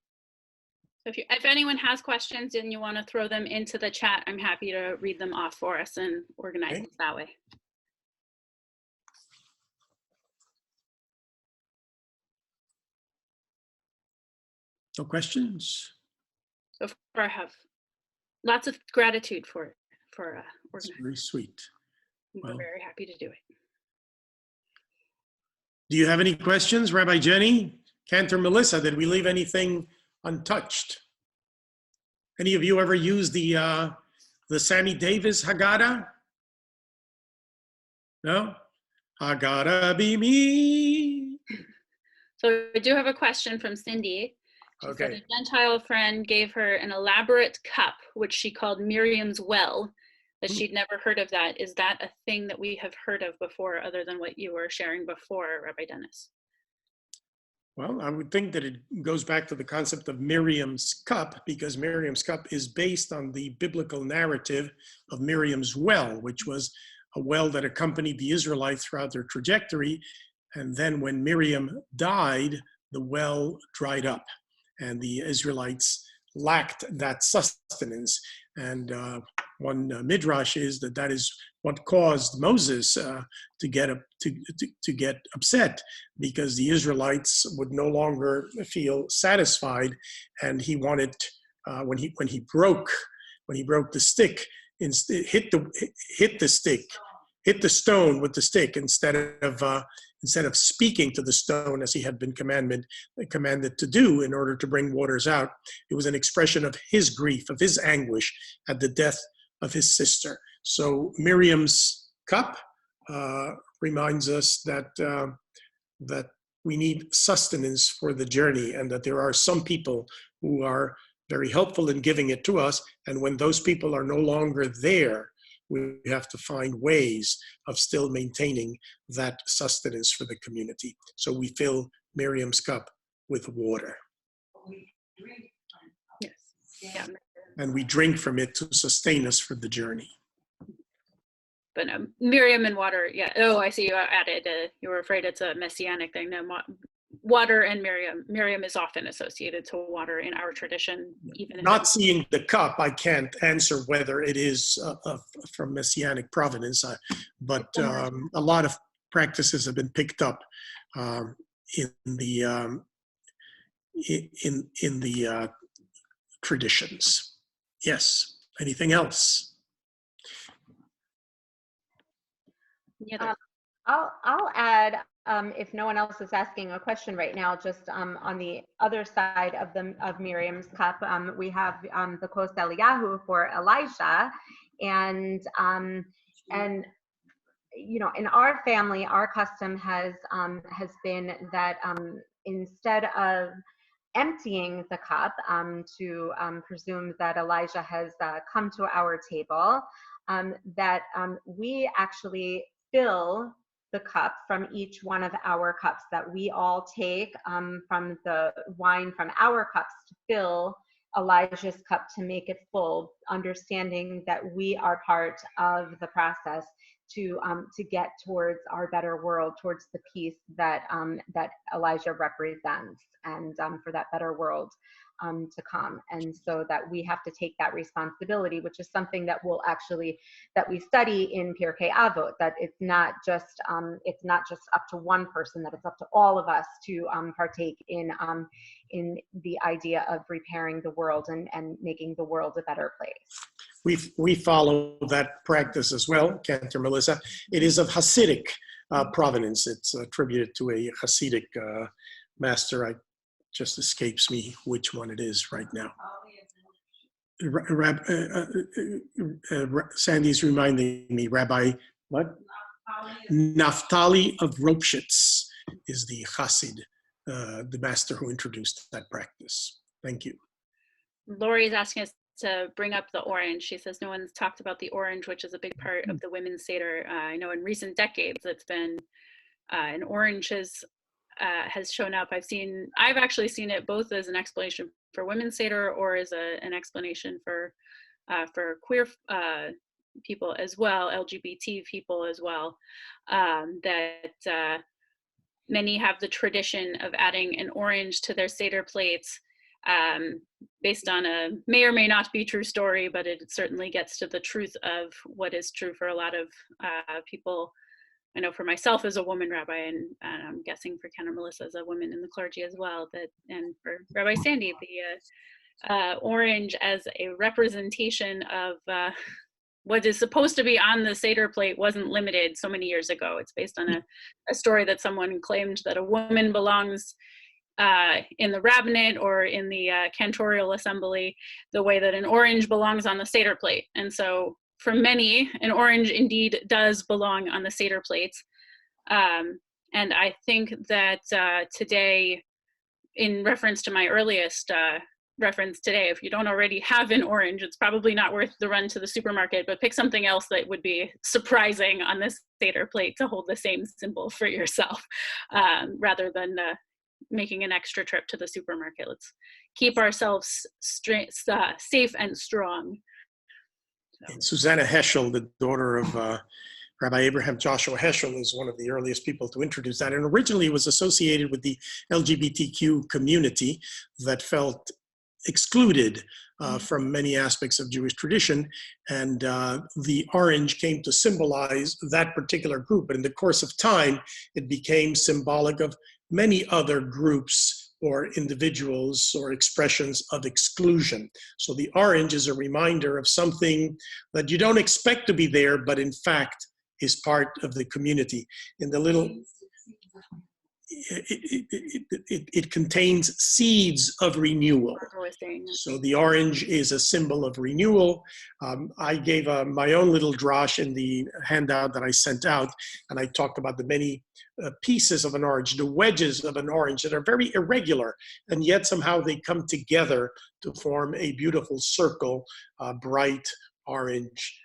If anyone has questions and you want to throw them into the chat, I'm happy to read them off for us and organize it that way. No questions? So far I have lots of gratitude for organizing. Very sweet. We're very happy to do it. Do you have any questions, Rabbi Jenny? Cantor Melissa, did we leave anything untouched? Any of you ever used the Sammy Davis Haggadah? No? Haggadah be me. So I do have a question from Cindy. She said a Gentile friend gave her an elaborate cup, which she called Miriam's well, but she'd never heard of that. Is that a thing that we have heard of before, other than what you were sharing before, Rabbi Dennis? Well, I would think that it goes back to the concept of Miriam's cup, because Miriam's cup is based on the biblical narrative of Miriam's well, which was a well that accompanied the Israelites throughout their trajectory. And then when Miriam died, the well dried up, and the Israelites lacked that sustenance. And one midrash is that is what caused Moses to get upset, because the Israelites would no longer feel satisfied, and he wanted when he broke when he broke the stick, hit the stone with the stick instead of speaking to the stone as he had been commanded to do in order to bring waters out. It was an expression of his grief, of his anguish at the death of his sister. So Miriam's cup reminds us that we need sustenance for the journey, and that there are some people who are very helpful in giving it to us. And when those people are no longer there, we have to find ways of still maintaining that sustenance for the community. So we fill Miriam's cup with water. Yes. Yeah. And we drink from it to sustain us for the journey. But Miriam and water, yeah. Oh, I see you added, you were afraid it's a messianic thing. No, water and Miriam. Miriam is often associated to water in our tradition. Even not seeing the cup, I can't answer whether it is from messianic provenance, but a lot of practices have been picked up in the traditions. Yes. Anything else? Yeah. I'll add, if no one else is asking a question right now, just on the other side of Miriam's cup, we have the Kos Eliyahu for Elijah, and you know, in our family, our custom has been that instead of emptying the cup to presume that Elijah has come to our table, that we actually fill the cup from each one of our cups, that we all take from the wine from our cups to fill Elijah's cup to make it full, understanding that we are part of the process to get towards our better world, towards the peace that that Elijah represents, and for that better world to come. And so that we have to take that responsibility, which is something that that we study in Pirkei Avot, that it's not just up to one person, that it's up to all of us to partake in the idea of repairing the world and making the world a better place. We follow that practice as well, Cantor Melissa. It is of Hasidic provenance. It's attributed to a Hasidic master. It just escapes me which one it is right now. Sandy's reminding me, Rabbi, what? Naphtali of Ropshitz is the Hasid, the master who introduced that practice. Thank you. Lori's asking us to bring up the orange. She says no one's talked about the orange, which is a big part of the women's Seder. I know in recent decades it's been, an orange has shown up. I've actually seen it both as an explanation for women's Seder or as an explanation for queer people as well, LGBT people as well, that many have the tradition of adding an orange to their Seder plates, based on a may or may not be true story, but it certainly gets to the truth of what is true for a lot of people. I know for myself as a woman rabbi, and I'm guessing for Ken or Melissa as a woman in the clergy as well, and for Rabbi Sandy, the orange as a representation of what is supposed to be on the Seder plate wasn't limited so many years ago. It's based on a story that someone claimed that a woman belongs in the rabbinate or in the cantorial assembly the way that an orange belongs on the Seder plate. And so for many, an orange indeed does belong on the Seder plates. And I think that today, in reference to my earliest reference today, if you don't already have an orange, it's probably not worth the run to the supermarket, but pick something else that would be surprising on this Seder plate to hold the same symbol for yourself, rather than making an extra trip to the supermarket. Let's keep ourselves safe and strong. And Susanna Heschel, the daughter of Rabbi Abraham Joshua Heschel, is one of the earliest people to introduce that. And originally it was associated with the LGBTQ community that felt excluded from many aspects of Jewish tradition. And the orange came to symbolize that particular group. But in the course of time, it became symbolic of many other groups or individuals or expressions of exclusion. So the orange is a reminder of something that you don't expect to be there, but in fact is part of the community. In the little, it contains seeds of renewal. So the orange is a symbol of renewal. I gave my own little drash in the handout that I sent out, and I talked about the many pieces of an orange, the wedges of an orange that are very irregular, and yet somehow they come together to form a beautiful circle, bright orange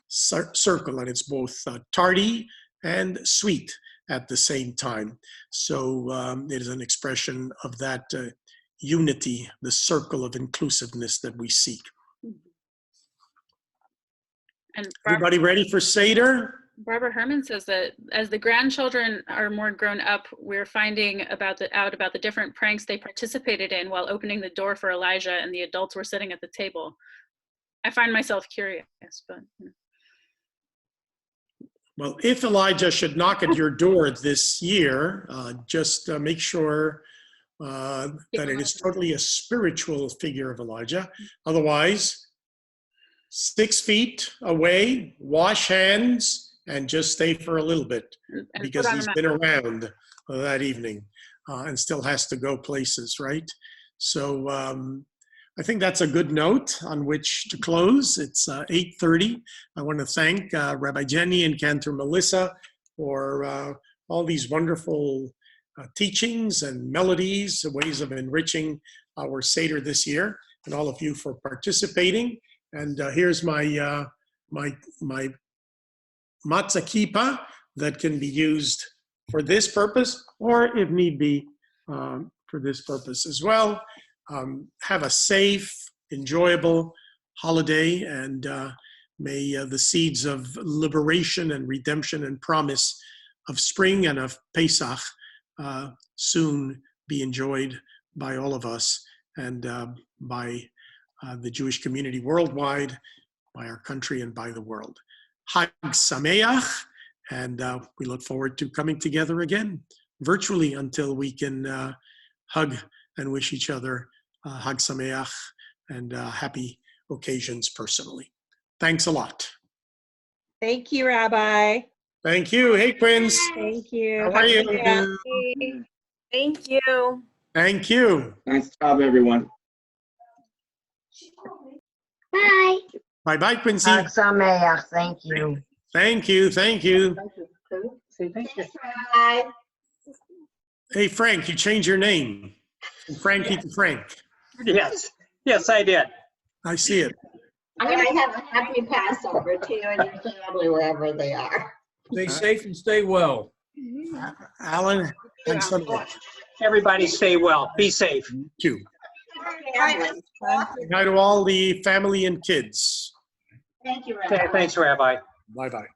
circle, and it's both tardy and sweet at the same time. So it is an expression of that unity, the circle of inclusiveness that we seek. And Everybody ready for Seder? Barbara Herman says that as the grandchildren are more grown up, we're finding out about the different pranks they participated in while opening the door for Elijah and the adults were sitting at the table. I find myself curious, but. Well, if Elijah should knock at your door this year, just make sure that it is totally a spiritual figure of Elijah. Otherwise, 6 feet away, wash hands, and just stay for a little bit, because he's been around that evening and still has to go places, right? So I think that's a good note on which to close. It's 8:30. I want to thank Rabbi Jenny and Cantor Melissa for all these wonderful teachings and melodies, ways of enriching our Seder this year, and all of you for participating. And here's my my matzah kippah that can be used for this purpose, or if need be, for this purpose as well. Have a safe, enjoyable holiday, and may the seeds of liberation and redemption and promise of spring and of Pesach soon be enjoyed by all of us and by the Jewish community worldwide, by our country, and by the world. Hag Sameach, and we look forward to coming together again virtually until we can hug and wish each other Hag Sameach and happy occasions personally. Thanks a lot. Thank you, Rabbi. Thank you. Hey, Quince. Thank you. How are you? Thank you. Thank you. Nice job, everyone. Bye. Bye-bye, Quincy. Hag Sameach. Thank you. Thank you. Thank you. Say thank you. Hey, Frank, you changed your name from Frankie to Frank. Yes, yes, I did. I see it. I'm going to have a happy Passover to you and your family wherever they are. Stay safe and stay well. Alan, and Sunday. Everybody stay well. Be safe. Thank you. Good night to all the family and kids. Thank you, Okay, thanks, Rabbi. Bye-bye.